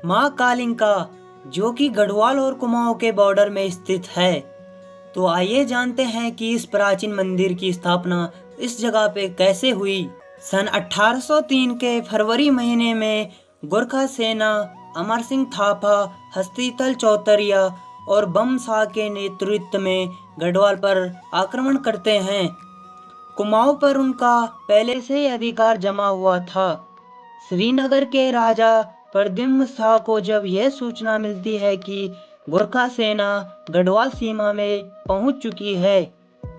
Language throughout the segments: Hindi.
माँ कालिंका, जो कि गढ़वाल और कुमाऊं के बॉर्डर में स्थित है। तो आइए जानते हैं कि इस प्राचीन मंदिर की स्थापना इस जगह पे कैसे हुई। सन 1803 के फरवरी महीने में गोरखा सेना अमर सिंह थापा, हस्तीतल चौतरिया और बम शाह के नेतृत्व में गढ़वाल पर आक्रमण करते हैं। कुमाऊं पर उनका पहले से ही अधिकार जमा हुआ था। श्रीनगर के राजा प्रद्युम्न शाह को जब यह सूचना मिलती है कि गोरखा सेना गढ़वाल सीमा में पहुंच चुकी है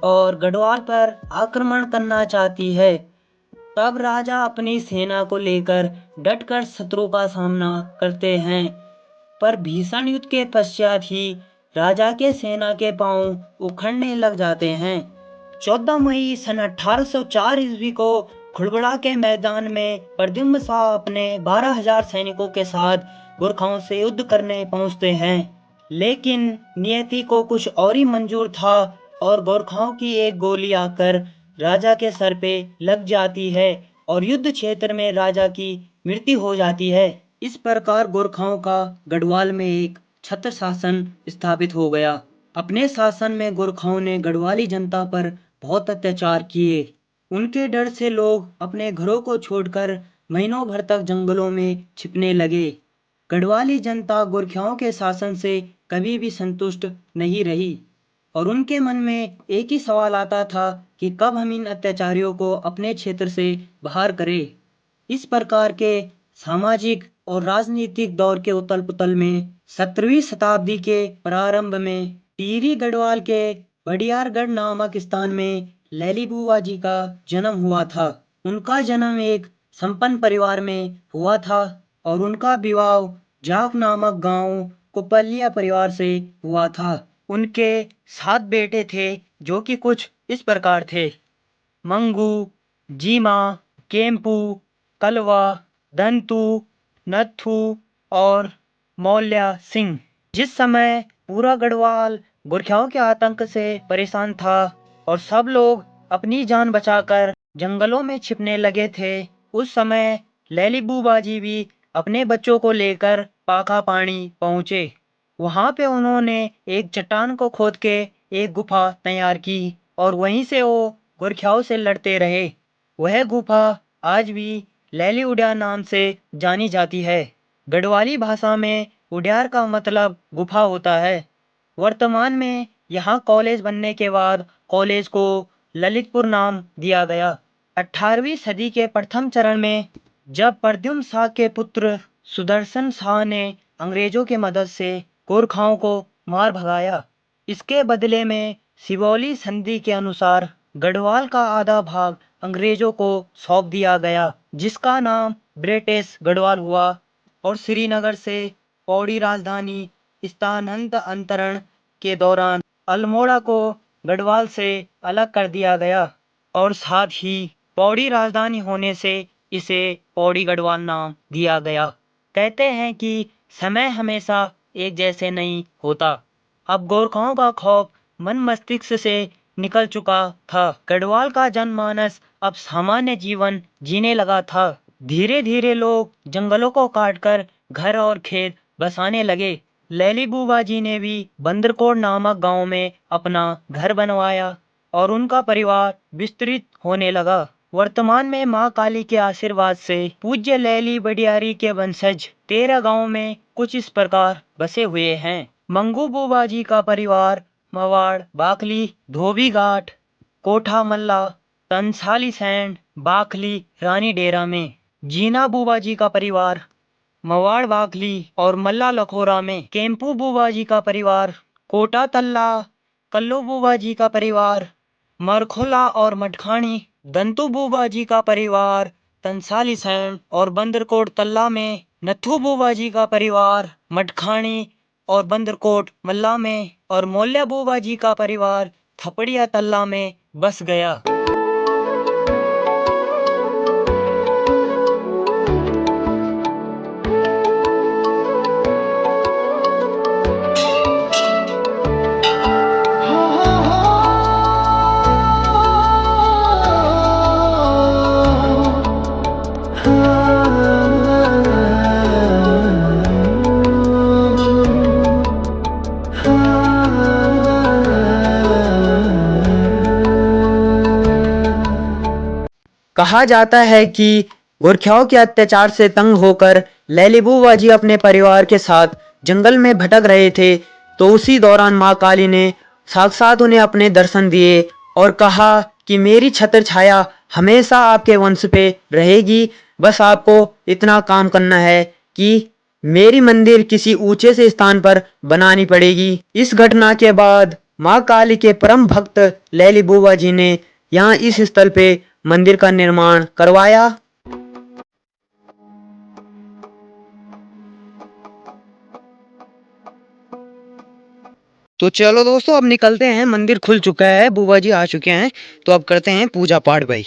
और गढ़वाल पर आक्रमण करना चाहती है, तब राजा अपनी सेना को लेकर डटकर शत्रु का सामना करते हैं। पर भीषण युद्ध के पश्चात ही राजा के सेना के पांव उखड़ने लग जाते हैं। 14 मई सन 1804 ईस्वी को खुड़बड़ा के मैदान में प्रद्युम्न शाह अपने 12,000 सैनिकों के साथ गोरखाओं से युद्ध करने पहुंचते हैं। लेकिन नियति को कुछ और ही मंजूर था और गोरखाओं की एक गोली आकर राजा के सर पे लग जाती है और युद्ध क्षेत्र में राजा की मृत्यु हो जाती है। इस प्रकार गोरखाओं का गढ़वाल में एक छत्र शासन स्थापित हो गया। अपने शासन में गोरखाओं ने गढ़वाली जनता पर बहुत अत्याचार किए। उनके डर से लोग अपने घरों को छोड़कर महीनों भर तक जंगलों में छिपने लगे। गढ़वाली जनता गोरखाओं के शासन से कभी भी संतुष्ट नहीं रही और उनके मन में एक ही सवाल आता था कि कब हम इन अत्याचारियों को अपने क्षेत्र से बाहर करें। इस प्रकार के सामाजिक और राजनीतिक दौर के उथल पुथल में 17वीं शताब्दी के प्रारंभ में टिहरी गढ़वाल के बड़ियारगढ़ नामक स्थान में लैली बुआ जी का जन्म हुआ था। उनका जन्म एक संपन्न परिवार में हुआ था और उनका विवाह जाप नामक गांव कुपलिया परिवार से हुआ था। उनके 7 बेटे थे, जो कि कुछ इस प्रकार थे: मंगू, जीमा, केम्पू, कलवा, दंतू, नत्थू और मौल्या सिंह। जिस समय पूरा गढ़वाल गोरखाओं के आतंक से परेशान था और सब लोग अपनी जान बचाकर जंगलों में छिपने लगे थे, उस समय लैली बुबा जी भी अपने बच्चों को लेकर पाका पानी पहुंचे। वहां पे उन्होंने एक चट्टान को खोद के एक गुफा तैयार की और वहीं से वो गोरखाओं से लड़ते रहे। वह गुफा आज भी लैली उड्यार नाम से जानी जाती है। गढ़वाली भाषा में उड्यार का मतलब गुफा होता है। वर्तमान में यहाँ कॉलेज बनने के बाद कॉलेज को ललितपुर नाम दिया गया। 18वीं सदी के प्रथम चरण में जब प्रद्युम्न शाह के पुत्र सुदर्शन शाह ने अंग्रेजों की मदद से गोरखाओं को मार भगाया, इसके बदले में सिवौली संधि के अनुसार गढ़वाल का आधा भाग अंग्रेजों को सौंप दिया गया, जिसका नाम ब्रिटिश गढ़वाल हुआ और श्रीनगर से पौड़ी राजधानी स्थानांतरण के दौरान अल्मोड़ा को गढ़वाल से अलग कर दिया गया और साथ ही पौड़ी राजधानी होने से इसे पौड़ी गढ़वाल नाम दिया गया। कहते हैं कि समय हमेशा एक जैसे नहीं होता। अब गोरखाओं का खौफ मन मस्तिष्क से निकल चुका था। गढ़वाल का जनमानस अब सामान्य जीवन जीने लगा था। धीरे धीरे लोग जंगलों को काटकर घर और खेत बसाने लगे। लैली बुबा जी ने भी बंदरकोट नामक गांव में अपना घर बनवाया और उनका परिवार विस्तृत होने लगा। वर्तमान में मां काली के आशीर्वाद से पूज्य लैली बडियारी के वंशज 13 गांव में कुछ इस प्रकार बसे हुए हैं। मंगू बुबा जी का परिवार मवाड़, बाकली, धोबी घाट, कोठा मल्ला, तंसाली सैंड, बाकली, रानी डेरा में। जीना बुबा जी का परिवार मवाड़, बाकली और मल्ला लखोरा में। केम्पू बुबा जी का परिवार कोटा तल्ला, कल्लू बुबा जी का परिवार मरखोला और मटखानी, दंतू बुबा जी का परिवार तंसाली सैंड और बंदरकोट तल्ला में, नथु बुबा जी का परिवार मटखानी और बंदरकोट मल्ला में और मौल्या बुबा जी का परिवार थपड़िया तल्ला में बस गया। कहा जाता है कि गोरख्याओं के अत्याचार से तंग होकर लैली बुआ जी अपने परिवार के साथ जंगल में भटक रहे थे, तो उसी दौरान माँ काली ने साक्षात उन्हें अपने दर्शन दिए और कहा कि मेरी छत्र छाया हमेशा आपके वंश पे रहेगी। बस आपको इतना काम करना है कि मेरी मंदिर किसी ऊंचे से स्थान पर बनानी पड़ेगी। इस घटना के बाद माँ काली के परम भक्त लैली बुआ जी ने यहाँ इस स्थल पे मंदिर का निर्माण करवाया। तो चलो दोस्तों, अब निकलते हैं, मंदिर खुल चुका है, बुआ जी आ चुके हैं, तो अब करते हैं पूजा पाठ भाई।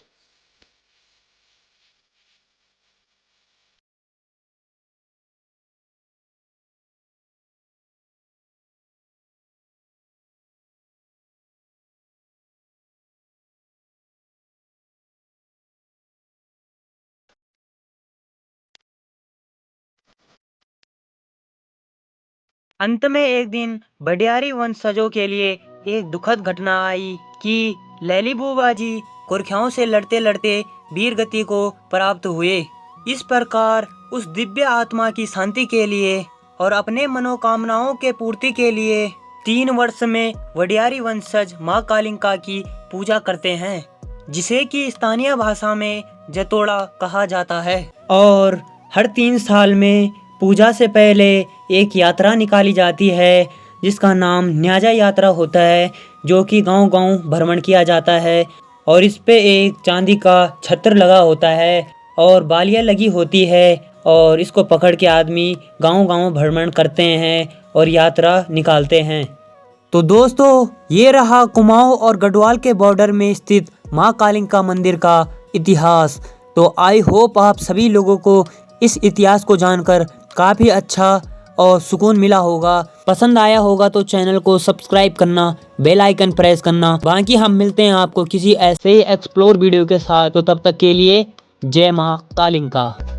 अंत में एक दिन बडियारी वंशजों के लिए एक दुखद घटना आई कि लैली बुआ जी गोरख्याओं से लड़ते लड़ते वीर गति को प्राप्त हुए। इस प्रकार उस दिव्य आत्मा की शांति के लिए और अपने मनोकामनाओं के पूर्ति के लिए 3 वर्ष में वडियारी वंशज माँ कालिंका की पूजा करते हैं, जिसे कि स्थानीय भाषा में जतोड़ा कहा जाता है। और हर 3 साल में पूजा से पहले एक यात्रा निकाली जाती है, जिसका नाम न्याजा यात्रा होता है, जो कि गांव-गांव भ्रमण किया जाता है। और इस पे एक चांदी का छत्र लगा होता है और बालियाँ लगी होती है, और इसको पकड़ के आदमी गांव-गांव भ्रमण करते हैं और यात्रा निकालते हैं। तो दोस्तों, ये रहा कुमाऊं और गढ़वाल के बॉर्डर में स्थित माँ कालिंका मंदिर का इतिहास। तो आई होप आप सभी लोगों को इस इतिहास को जानकर काफ़ी अच्छा और सुकून मिला होगा। पसंद आया होगा तो चैनल को सब्सक्राइब करना, बेल आइकन प्रेस करना। बाकी हम मिलते हैं आपको किसी ऐसे ही एक्सप्लोर वीडियो के साथ। तो तब तक के लिए जय माँ कालिंका।